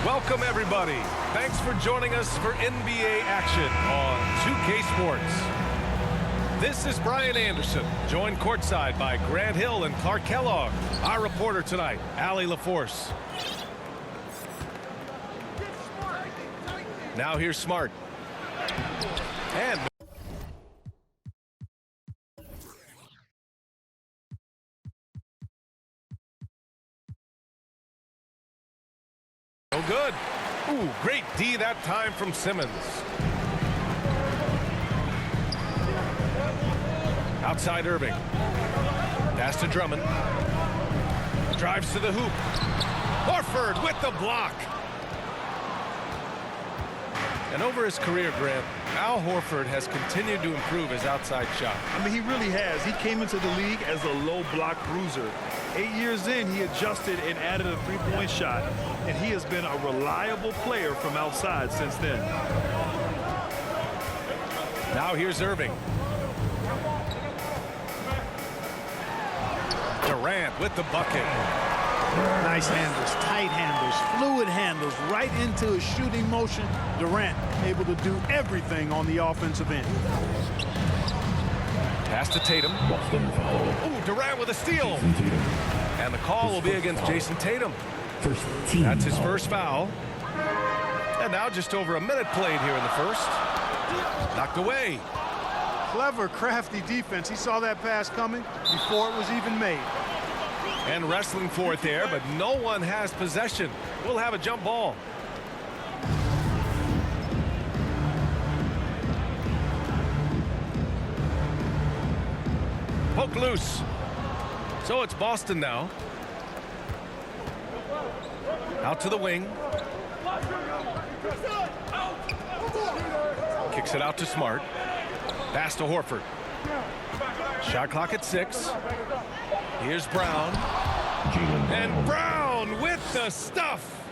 Welcome, everybody. Thanks for joining us for NBA action on 2K Sports. This is Brian Anderson, joined courtside by Grant Hill and Clark Kellogg. Our reporter tonight, Allie LaForce. Now here's Smart. And no good. Ooh, great D that time from Simmons. Outside Irving. Pass to Drummond. Drives to the hoop. Horford with the block. And over his career, Grant, Al Horford has continued to improve his outside shot. I mean, he really has. He came into the league as a low block bruiser. 8 years in, he adjusted and added a three-point shot, and he has been a reliable player from outside since then. Now here's Irving. Durant with the bucket. Nice handles, tight handles, fluid handles, right into a shooting motion. Durant able to do everything on the offensive end. Pass to Tatum. Ooh, Durant with a steal. And the call will be against Jason Tatum. That's his first foul. And now just over a minute played here in the first. Knocked away. Clever, crafty defense. He saw that pass coming before it was even made. And wrestling for it there, but no one has possession. We'll have a jump ball. Poke loose. So it's Boston now. Out to the wing. Kicks it out to Smart. Pass to Horford. Shot clock at 6. Here's Brown. And Brown with the stuff.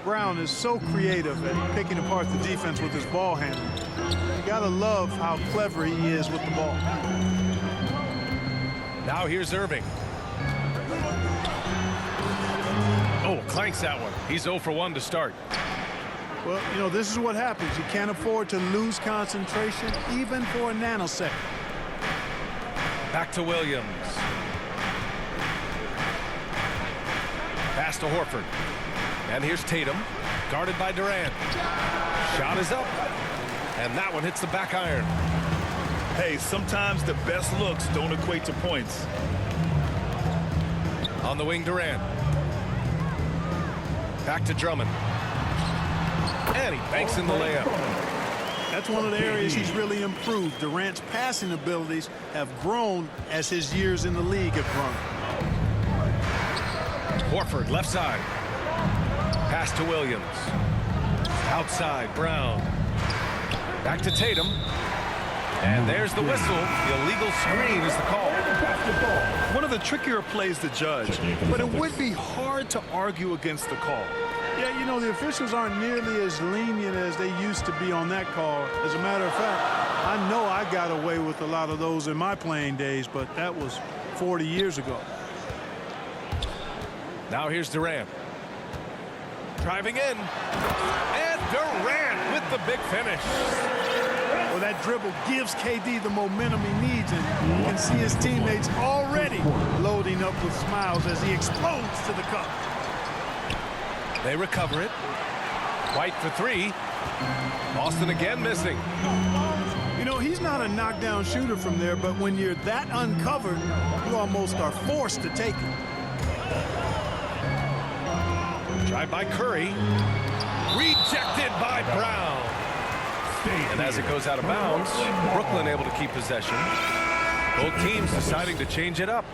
Brown is so creative at picking apart the defense with his ball handling. You gotta love how clever he is with the ball. Now here's Irving. Oh, clanks that one. He's 0 for 1 to start. Well, you know, this is what happens. You can't afford to lose concentration even for a nanosecond. Back to Williams. Pass to Horford. And here's Tatum, guarded by Durant. Shot is up. And that one hits the back iron. Hey, sometimes the best looks don't equate to points. On the wing, Durant. Back to Drummond. And he banks in the layup. That's one of the areas he's really improved. Durant's passing abilities have grown as his years in the league have grown. Horford, left side. Pass to Williams. Outside, Brown. Back to Tatum. And there's the whistle. The illegal screen is the call. One of the trickier plays to judge, but it would be hard to argue against the call. Yeah, you know, the officials aren't nearly as lenient as they used to be on that call. As a matter of fact, I know I got away with a lot of those in my playing days, but that was 40 years ago. Now here's Durant. Driving in. And Durant with the big finish. Well, that dribble gives KD the momentum he needs, and you can see his teammates already loading up with smiles as he explodes to the cup. They recover it. White for 3. Boston again missing. You know, he's not a knockdown shooter from there, but when you're that uncovered, you almost are forced to take it. Drive by Curry. Rejected by Brown. And as it goes out of bounds, Brooklyn able to keep possession. Both teams deciding to change it up.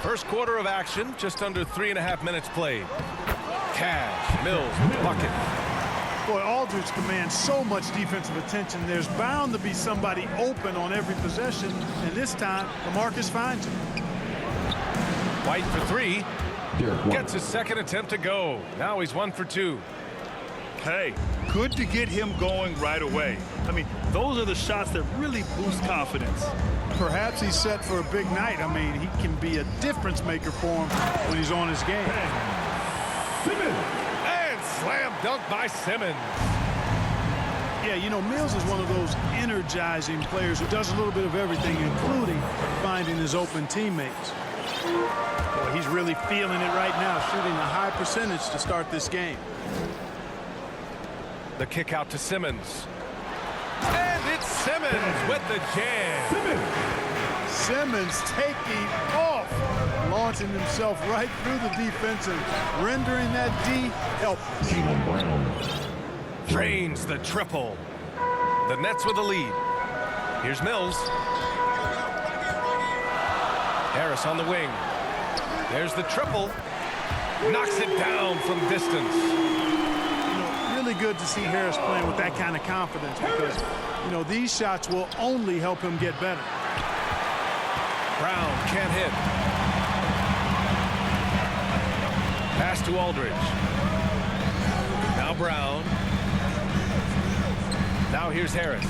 First quarter of action, just under 3.5 minutes played. Cash, Mills with the bucket. Boy, Aldridge commands so much defensive attention. There's bound to be somebody open on every possession, and this time, DeMarcus finds him. White for 3. Gets his second attempt to go. Now he's 1 for 2. Hey, good to get him going right away. I mean, those are the shots that really boost confidence. Perhaps he's set for a big night. I mean, he can be a difference maker for him when he's on his game. And slam dunk by Simmons. Yeah, you know, Mills is one of those energizing players who does a little bit of everything, including finding his open teammates. Boy, he's really feeling it right now, shooting a high percentage to start this game. The kick out to Simmons. And it's Simmons with the jam. Simmons taking off, launching himself right through the defense and rendering that D helpless. Drains the triple. The Nets with the lead. Here's Mills. Harris on the wing. There's the triple. Knocks it down from distance. You know, really good to see Harris playing with that kind of confidence because, you know, these shots will only help him get better. Brown can't hit. Pass to Aldridge. Now Brown. Now here's Harris.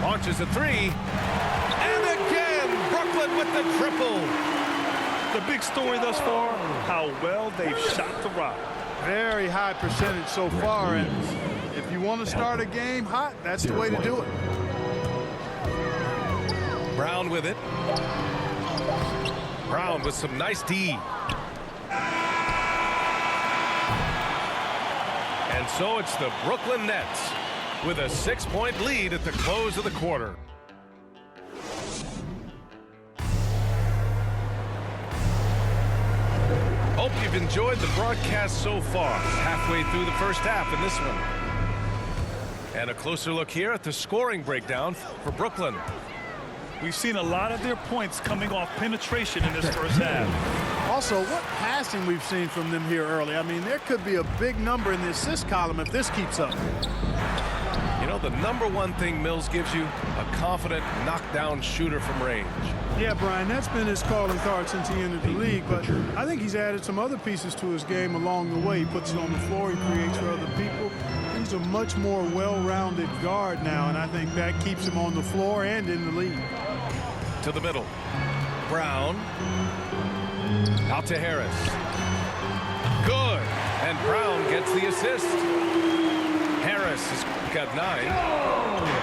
Launches a three. And again, Brooklyn with the triple. The big story thus far, how well they've shot the rock. Very high percentage so far, and if you want to start a game hot, that's the way to do it. Brown with it. Brown with some nice D. And so it's the Brooklyn Nets with a 6-point lead at the close of the quarter. Hope you've enjoyed the broadcast so far. Halfway through the first half in this one. And a closer look here at the scoring breakdown for Brooklyn. We've seen a lot of their points coming off penetration in this first half. Also, what passing we've seen from them here early. I mean, there could be a big number in the assist column if this keeps up. You know, the number one thing Mills gives you, a confident knockdown shooter from range. Yeah, Brian, that's been his calling card since he entered the league, but I think he's added some other pieces to his game along the way. He puts it on the floor, he creates for other people. He's a much more well-rounded guard now, and I think that keeps him on the floor and in the league. To the middle. Brown. Out to Harris. Good. And Brown gets the assist. Harris has got 9.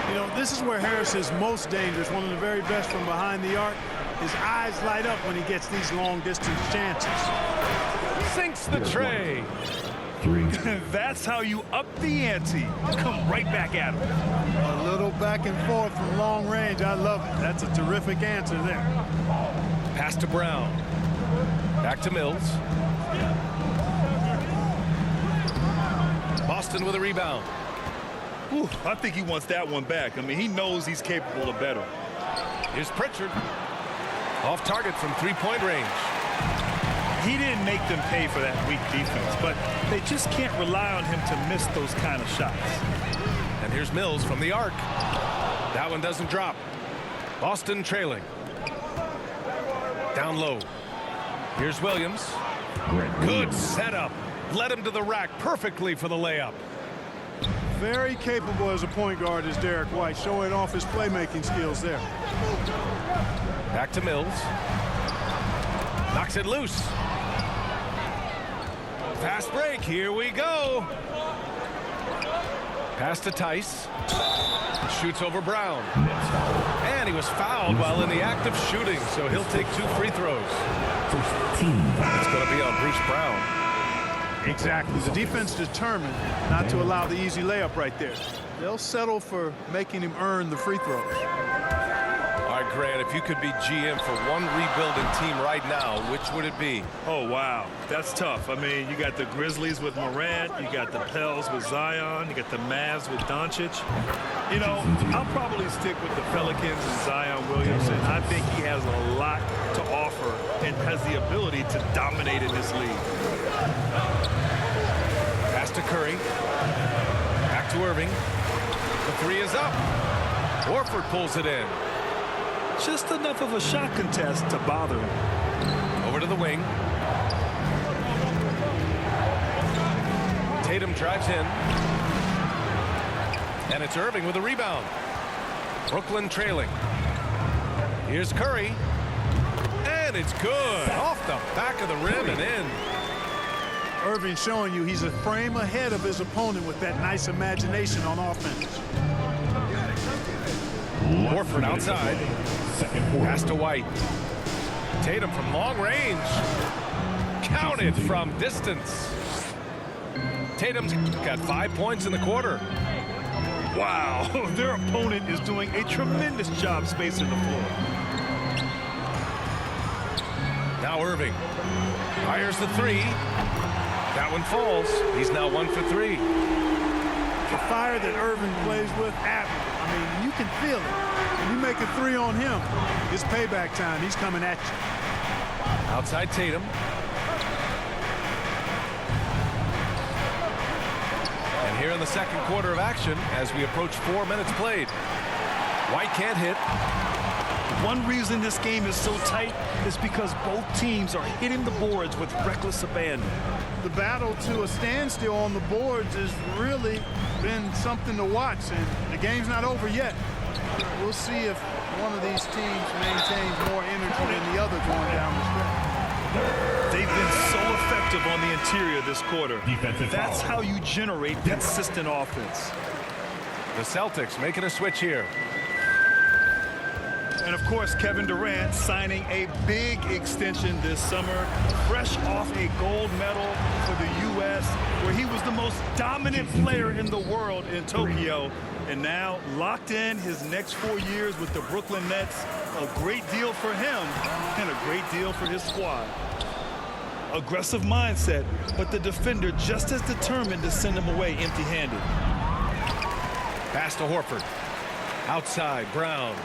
You know, this is where Harris is most dangerous, one of the very best from behind the arc. His eyes light up when he gets these long-distance chances. Sinks the tray. That's how you up the ante. Come right back at him. A little back and forth from long range. I love it. That's a terrific answer there. Pass to Brown. Back to Mills. Boston with a rebound. Ooh, I think he wants that one back. I mean, he knows he's capable of better. Here's Pritchard. Off target from three-point range. He didn't make them pay for that weak defense, but they just can't rely on him to miss those kind of shots. And here's Mills from the arc. That one doesn't drop. Boston trailing. Down low. Here's Williams. Good setup. Led him to the rack perfectly for the layup. Very capable as a point guard is Derek White, showing off his playmaking skills there. Back to Mills. Knocks it loose. Fast break. Here we go. Pass to Tice. Shoots over Brown. And he was fouled while in the act of shooting, so he'll take 2 free throws. It's going to be on Bruce Brown. Exactly. The defense determined not to allow the easy layup right there. They'll settle for making him earn the free throws. All right, Grant, if you could be GM for one rebuilding team right now, which would it be? Oh, wow. That's tough. I mean, you got the Grizzlies with Morant. You got the Pels with Zion. You got the Mavs with Doncic. You know, I'll probably stick with the Pelicans and Zion Williamson. I think he has a lot to offer and has the ability to dominate in this league. Pass to Curry. Back to Irving. The 3 is up. Horford pulls it in. Just enough of a shot contest to bother him. Over to the wing. Tatum drives in. And it's Irving with a rebound. Brooklyn trailing. Here's Curry. And it's good. Off the back of the rim and in. Irving showing you he's a frame ahead of his opponent with that nice imagination on offense. Horford outside. Pass to White. Tatum from long range. Counted from distance. Tatum's got 5 points in the quarter. Wow, their opponent is doing a tremendous job spacing the floor. Now Irving fires the three. That one falls. He's now 1 for 3. The fire that Irving plays with, I mean, you can feel it. When you make a three on him, it's payback time. He's coming at you. Outside Tatum. And here in the second quarter of action, as we approach 4 minutes played. White can't hit. One reason this game is so tight is because both teams are hitting the boards with reckless abandon. The battle to a standstill on the boards has really been something to watch, and the game's not over yet. We'll see if one of these teams maintains more energy than the other going down the stretch. They've been so effective on the interior this quarter. That's how you generate consistent offense. The Celtics making a switch here. And of course, Kevin Durant signing a big extension this summer, fresh off a gold medal for the U.S., where he was the most dominant player in the world in Tokyo, and now locked in his next 4 years with the Brooklyn Nets. A great deal for him and a great deal for his squad. Aggressive mindset, but the defender just as determined to send him away empty-handed. Pass to Horford. Outside, Brown.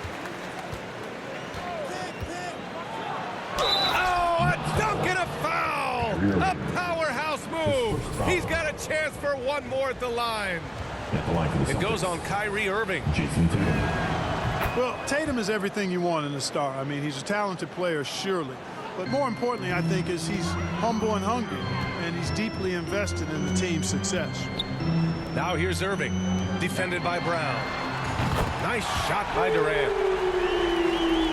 Dunk and a foul! A powerhouse move! He's got a chance for one more at the line. It goes on Kyrie Irving. Well, Tatum is everything you want in a star. I mean, he's a talented player, surely. But more importantly, I think, is he's humble and hungry, and he's deeply invested in the team's success. Now here's Irving, defended by Brown. Nice shot by Durant.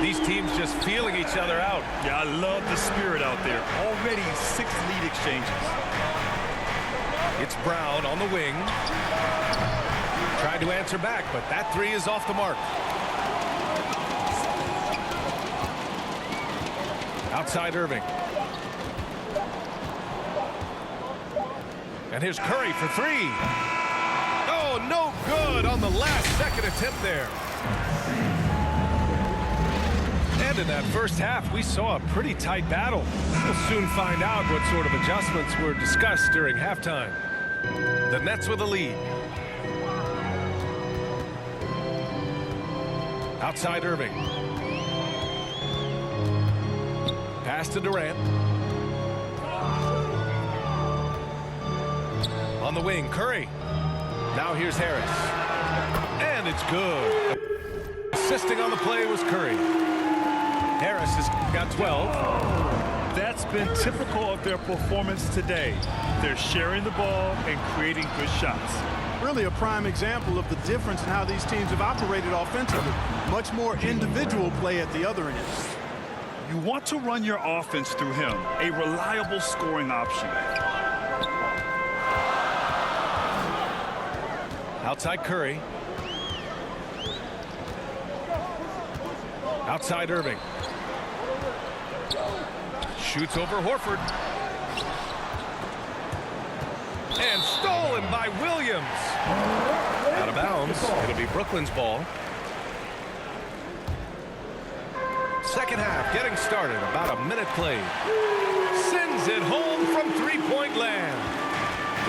These teams just feeling each other out. Yeah, I love the spirit out there. Already 6 lead exchanges. It's Brown on the wing. Tried to answer back, but that three is off the mark. Outside Irving. And here's Curry for three. Oh, no good on the last second attempt there. And in that first half, we saw a pretty tight battle. We'll soon find out what sort of adjustments were discussed during halftime. The Nets with a lead. Outside Irving. Pass to Durant. On the wing, Curry. Now here's Harris. And it's good. Assisting on the play was Curry. Harris has got 12. That's been typical of their performance today. They're sharing the ball and creating good shots. Really a prime example of the difference in how these teams have operated offensively. Much more individual play at the other end. You want to run your offense through him, a reliable scoring option. Outside Curry. Outside Irving. Shoots over Horford. And stolen by Williams. Out of bounds. It'll be Brooklyn's ball. Second half getting started. About a minute played. Sends it home from three-point land.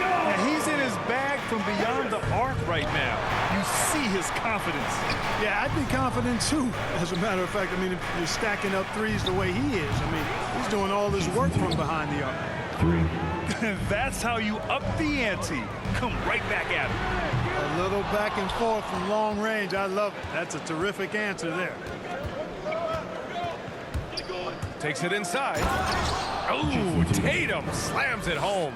And he's in his bag from beyond the arc right now. You see his confidence. Yeah, I'd be confident too. As a matter of fact, I mean, if you're stacking up threes the way he is, I mean, he's doing all this work from behind the arc. That's how you up the ante. Come right back at him. A little back and forth from long range. I love it. That's a terrific answer there. Takes it inside. Oh, Tatum slams it home.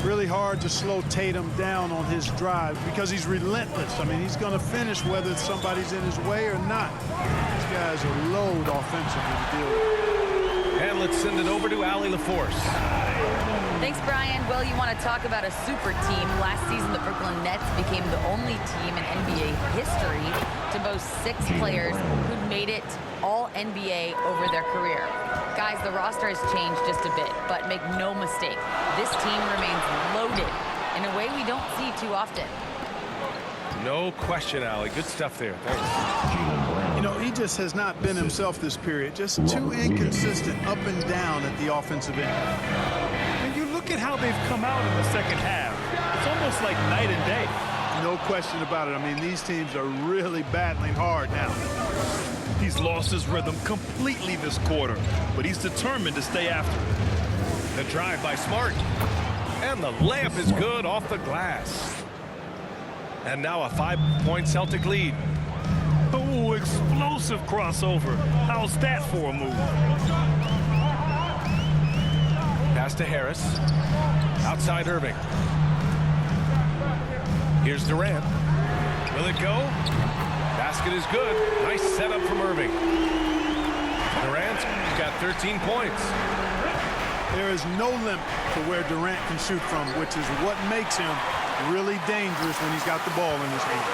Really hard to slow Tatum down on his drive because he's relentless. I mean, he's going to finish whether somebody's in his way or not. These guys are load offensively to deal with. And let's send it over to Allie LaForce. Thanks, Brian. Well, you want to talk about a super team. Last season, the Brooklyn Nets became the only team in NBA history to boast 6 players who made it all NBA over their career. Guys, the roster has changed just a bit, but make no mistake, this team remains loaded in a way we don't see too often. No question, Allie. Good stuff there. Thanks. You know, he just has not been himself this period. Just too inconsistent up and down at the offensive end. And you look at how they've come out in the second half. It's almost like night and day. No question about it. I mean, these teams are really battling hard now. He's lost his rhythm completely this quarter, but he's determined to stay after it. The drive by Smart. And the layup is good off the glass. And now a 5-point Celtic lead. Oh, explosive crossover. How's that for a move? Pass to Harris. Outside Irving. Here's Durant. Will it go? Basket is good. Nice setup from Irving. Durant's got 13 points. There is no limit to where Durant can shoot from, which is what makes him really dangerous when he's got the ball in his hand.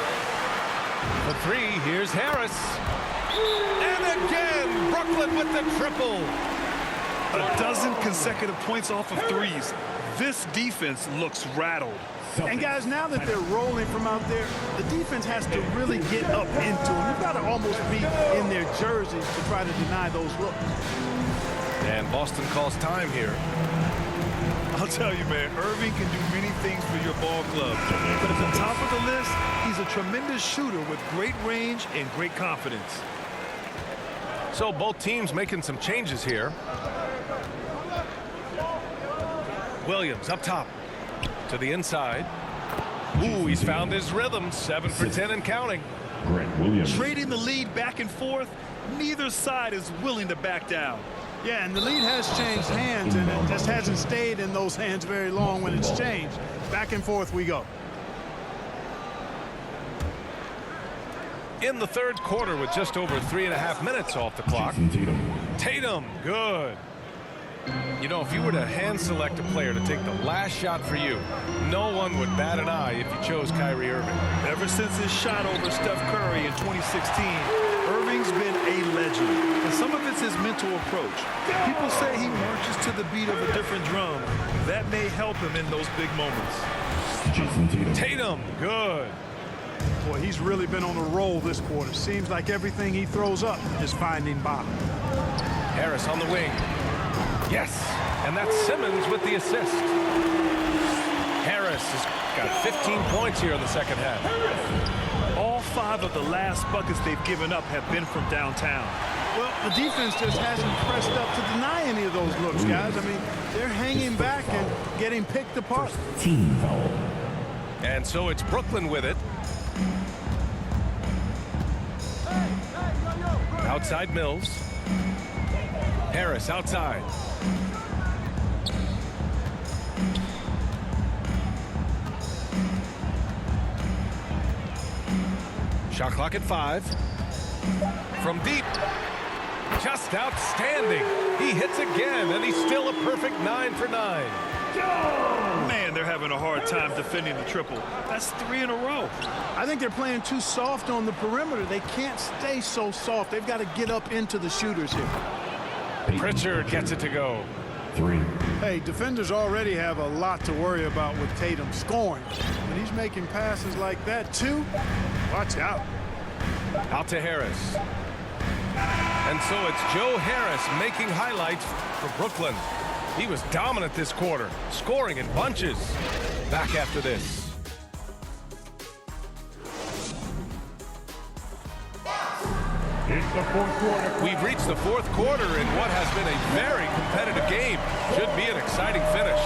For 3, here's Harris. And again, Brooklyn with the triple. A dozen consecutive points off of threes. This defense looks rattled. And guys, now that they're rolling from out there, the defense has to really get up into them. You've got to almost be in their jerseys to try to deny those looks. And Boston calls time here. I'll tell you, man, Irving can do many things for your ball club. But at the top of the list, he's a tremendous shooter with great range and great confidence. So both teams making some changes here. Williams up top. To the inside. Ooh, he's found his rhythm. 7 for 10 and counting. Grant Williams. Trading the lead back and forth, neither side is willing to back down. Yeah, and the lead has changed hands, and it just hasn't stayed in those hands very long when it's changed. Back and forth we go. In the third quarter with just over 3.5 minutes off the clock. Tatum, good. You know, if you were to hand select a player to take the last shot for you, no one would bat an eye if you chose Kyrie Irving. Ever since his shot over Steph Curry in 2016, Irving's been a legend. And some of it's his mental approach. People say he marches to the beat of a different drum. That may help him in those big moments. Tatum, good. Boy, he's really been on a roll this quarter. Seems like everything he throws up is finding bottom. Harris on the wing. Yes, and that's Simmons with the assist. Harris has got 15 points here in the second half. All 5 of the last buckets they've given up have been from downtown. Well, the defense just hasn't pressed up to deny any of those looks, guys. I mean, they're hanging back and getting picked apart. Team foul. And so it's Brooklyn with it. Outside Mills. Harris outside. Shot clock at 5. From deep. Just outstanding. He hits again, and he's still a perfect 9 for 9. Man, they're having a hard time defending the triple. That's 3 in a row. I think they're playing too soft on the perimeter. They can't stay so soft. They've got to get up into the shooters here. Pritchard gets it to go. 3. Hey, defenders already have a lot to worry about with Tatum scoring. When he's making passes like that, too, watch out. Out to Harris. And so it's Joe Harris making highlights for Brooklyn. He was dominant this quarter, scoring in bunches. Back after this. It's the fourth quarter. We've reached the fourth quarter in what has been a very competitive game. Should be an exciting finish.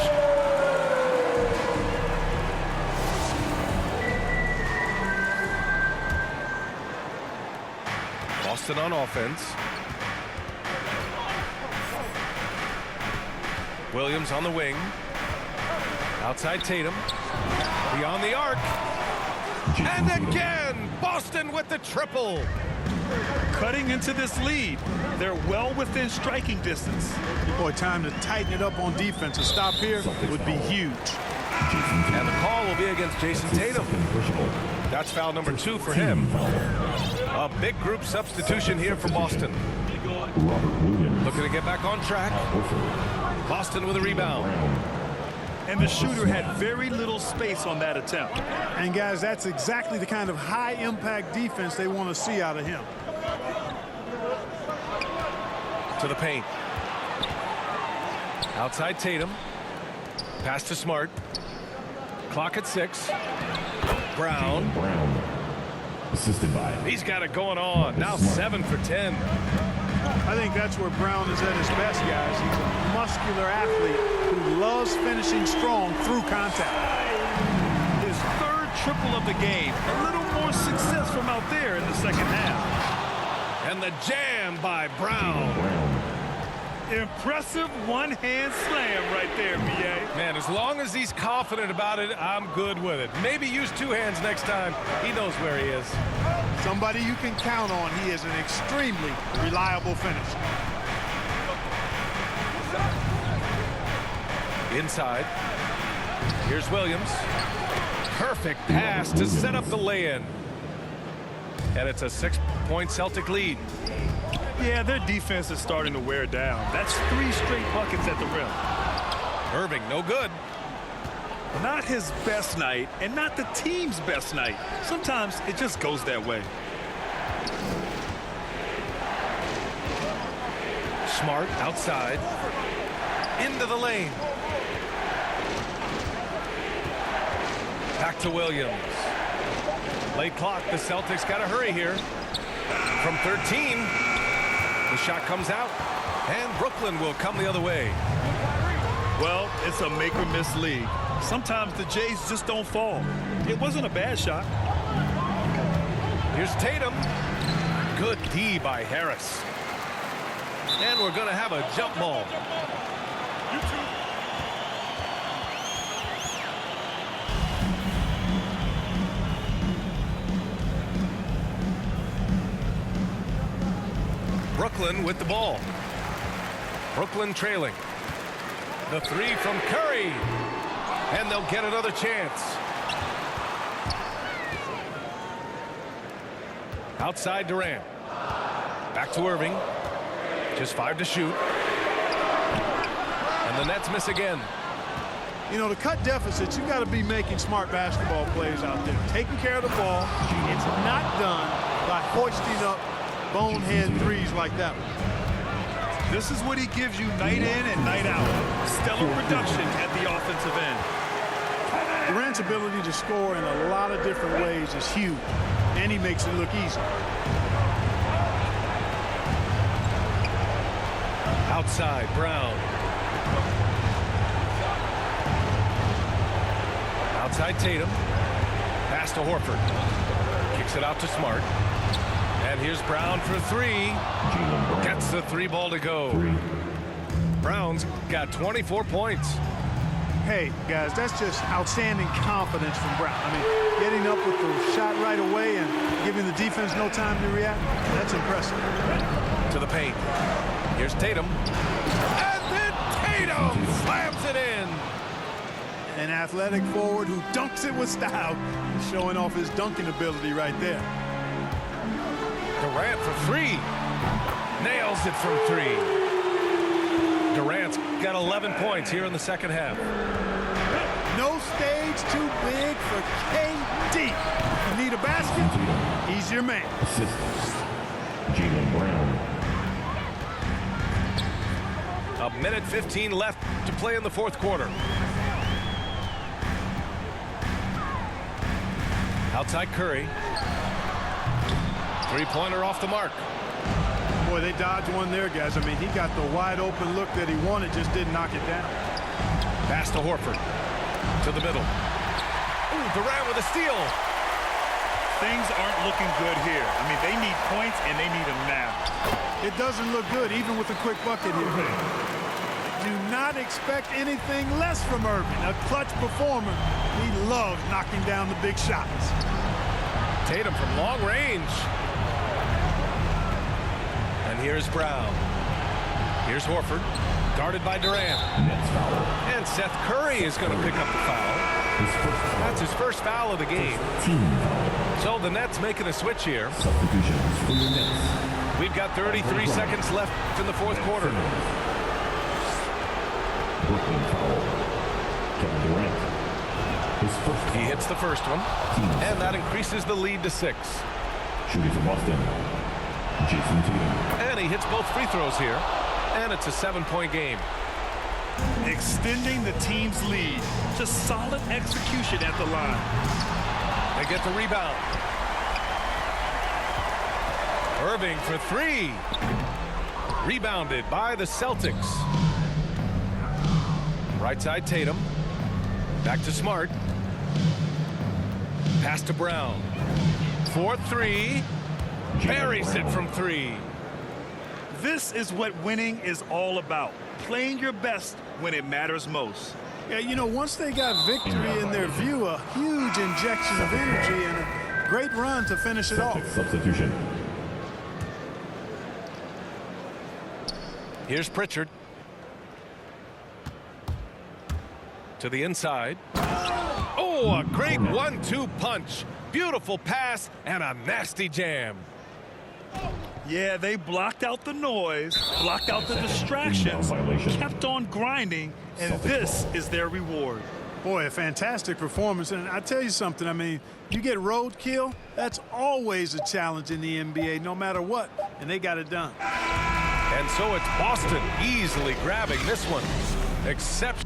Boston on offense. Williams on the wing. Outside Tatum. Beyond the arc. And again, Boston with the triple. Cutting into this lead. They're well within striking distance. Boy, time to tighten it up on defense. A stop here would be huge. And the call will be against Jason Tatum. That's foul number 2 for him. A big group substitution here for Boston. Looking to get back on track. Boston with a rebound. And the shooter had very little space on that attempt. And guys, that's exactly the kind of high-impact defense they want to see out of him. To the paint. Outside Tatum. Pass to Smart. Clock at 6. Brown. Assisted by. He's got it going on. Now 7 for 10. I think that's where Brown is at his best, guys. He's a muscular athlete who loves finishing strong through contact. His third triple of the game. A little more success from out there in the second half. And the jam by Brown. Impressive one-hand slam right there, B.A. Man, as long as he's confident about it, I'm good with it. Maybe use 2 hands next time. He knows where he is. Somebody you can count on. He is an extremely reliable finisher. Inside. Here's Williams. Perfect pass to set up the lay-in. And it's a 6-point Celtic lead. Yeah, their defense is starting to wear down. That's 3 straight buckets at the rim. Irving, no good. Not his best night, and not the team's best night. Sometimes it just goes that way. Smart outside. Into the lane. Back to Williams. Late clock. The Celtics got to hurry here. From 13. The shot comes out. And Brooklyn will come the other way. Well, it's a make-or-miss league. Sometimes the Jays just don't fall. It wasn't a bad shot. Here's Tatum. Good D by Harris. And we're going to have a jump ball. Brooklyn with the ball. Brooklyn trailing. The 3 from Curry. And they'll get another chance. Outside Durant. Back to Irving. Just 5 to shoot. And the Nets miss again. You know, to cut deficits, you've got to be making smart basketball plays out there. Taking care of the ball. It's not done by hoisting up bonehead threes like that one. This is what he gives you night in and night out. Stellar production at the offensive end. Durant's ability to score in a lot of different ways is huge, and he makes it look easy. Outside, Brown. Outside Tatum. Pass to Horford. Kicks it out to Smart. And here's Brown for 3. Gets the 3 ball to go. Brown's got 24 points. Hey, guys, that's just outstanding confidence from Brown. I mean, getting up with the shot right away and giving the defense no time to react, that's impressive. To the paint. Here's Tatum. And then Tatum slams it in. An athletic forward who dunks it with style. He's showing off his dunking ability right there. Durant for 3. Nails it from 3. Durant's got 11 points here in the second half. No stage too big for KD. You need a basket, he's your man. Assistance. Jaylen Brown. A minute 15 left to play in the 4th quarter. Outside Curry. 3-pointer off the mark. Boy, they dodged one there, guys. I mean, he got the wide open look that he wanted, just didn't knock it down. Pass to Horford. To the middle. Ooh, Durant with a steal. Things aren't looking good here. I mean, they need points, and they need them now. It doesn't look good, even with a quick bucket here. Do not expect anything less from Irving. A clutch performer. He loves knocking down the big shots. Tatum from long range. And here's Brown. Here's Horford, guarded by Durant. Nets foul. And Seth Curry is going to pick up the foul. That's his first foul of the game. Team foul. So the Nets making a switch here. Substitutions for the Nets. We've got 33 seconds left in the fourth quarter. Brooklyn foul. Kevin Durant. His first foul. He hits the first one, and that increases the lead to 6. Shooting for Boston. Jason Tatum. And he hits both free throws here, and it's a 7-point game. Extending the team's lead. Just solid execution at the line. They get the rebound. Irving for 3. Rebounded by the Celtics. Right side Tatum. Back to Smart. Pass to Brown. 4-3. Buries it from 3. This is what winning is all about. Playing your best when it matters most. Yeah, you know, once they got victory in their view, a huge injection of energy and a great run to finish it off. Substitution. Here's Pritchard. To the inside. Oh, a great 1-2 punch. Beautiful pass and a nasty jam. Yeah, they blocked out the noise, blocked out the distractions, kept on grinding, and this is their reward. Boy, a fantastic performance. And I tell you something, I mean, you get roadkill, that's always a challenge in the NBA, no matter what, and they got it done. And so it's Boston easily grabbing this one. Except